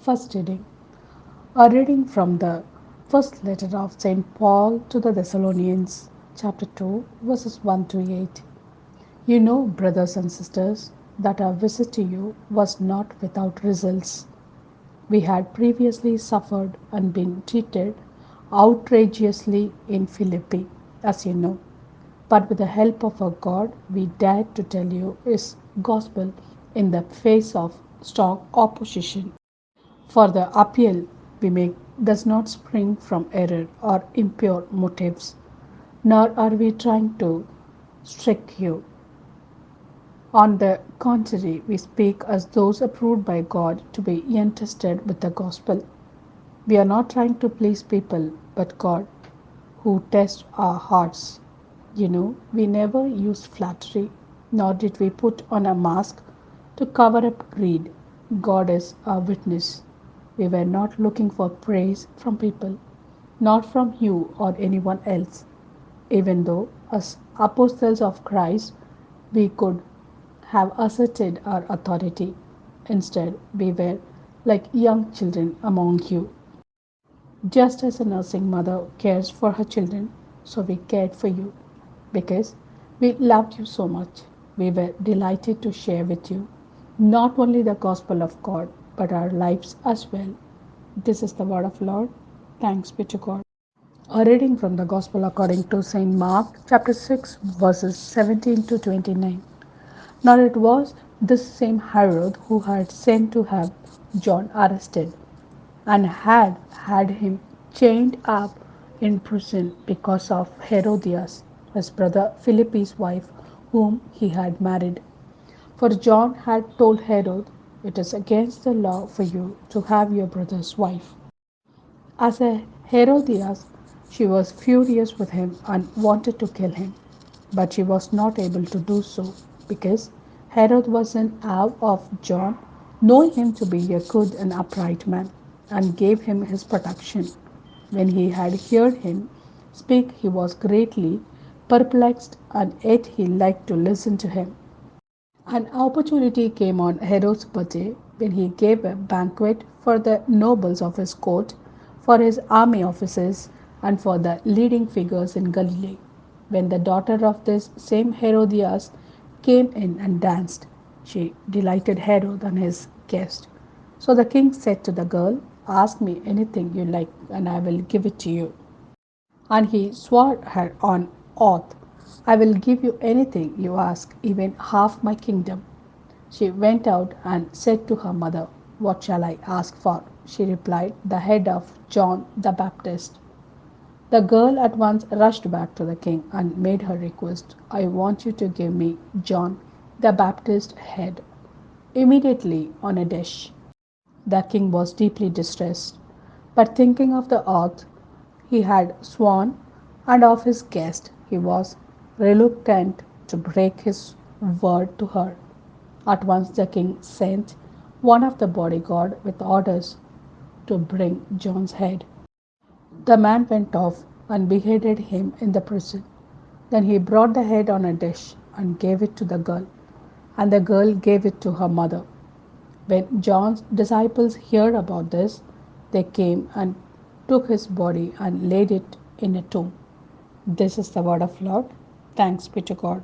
First reading. A reading from the first letter of St. Paul to the Thessalonians, chapter 2, verses 1 to 8. You know, brothers and sisters, that our visit to you was not without results. We had previously suffered and been treated outrageously in Philippi, as you know. But with the help of our God, we dared to tell you His gospel in the face of strong opposition. For the appeal we make does not spring from error or impure motives, nor are we trying to strike you. On the contrary, we speak as those approved by God to be entrusted with the gospel. We are not trying to please people, but God, who tests our hearts. You know, we never used flattery, nor did we put on a mask to cover up greed. God is our witness. We were not looking for praise from people, not from you or anyone else, even though, as apostles of Christ, we could have asserted our authority. Instead, we were like young children among you. Just as a nursing mother cares for her children, so we cared for you because we loved you so much. We were delighted to share with you not only the gospel of God, but our lives as well. This is the word of Lord. Thanks be to God. A reading from the Gospel according to St. Mark, chapter 6, verses 17 to 29. Now it was this same Herod who had sent to have John arrested and had had him chained up in prison because of Herodias, his brother Philip's wife, whom he had married. For John had told Herod, "It is against the law for you to have your brother's wife." As a Herodias, she was furious with him and wanted to kill him, but she was not able to do so because Herod was in awe of John, knowing him to be a good and upright man, and gave him his protection. When he had heard him speak, he was greatly perplexed, and yet he liked to listen to him. An opportunity came on Herod's birthday when he gave a banquet for the nobles of his court, for his army officers, and for the leading figures in Galilee. When the daughter of this same Herodias came in and danced, she delighted Herod and his guest. So the king said to the girl, "Ask me anything you like, and I will give it to you." And he swore her on oath, "I will give you anything you ask, even half my kingdom." She went out and said to her mother, "What shall I ask for?" She replied, "The head of John the Baptist." The girl at once rushed back to the king and made her request, "I want you to give me John the Baptist's head immediately on a dish." The king was deeply distressed, but thinking of the oath he had sworn and of his guest, he was reluctant to break his word to her. At once the king sent one of the bodyguard with orders to bring John's head. The man went off and beheaded him in the prison. Then he brought the head on a dish and gave it to the girl, and the girl gave it to her mother. When John's disciples heard about this, they came and took his body and laid it in a tomb. This is the word of Lord. Thanks be to God.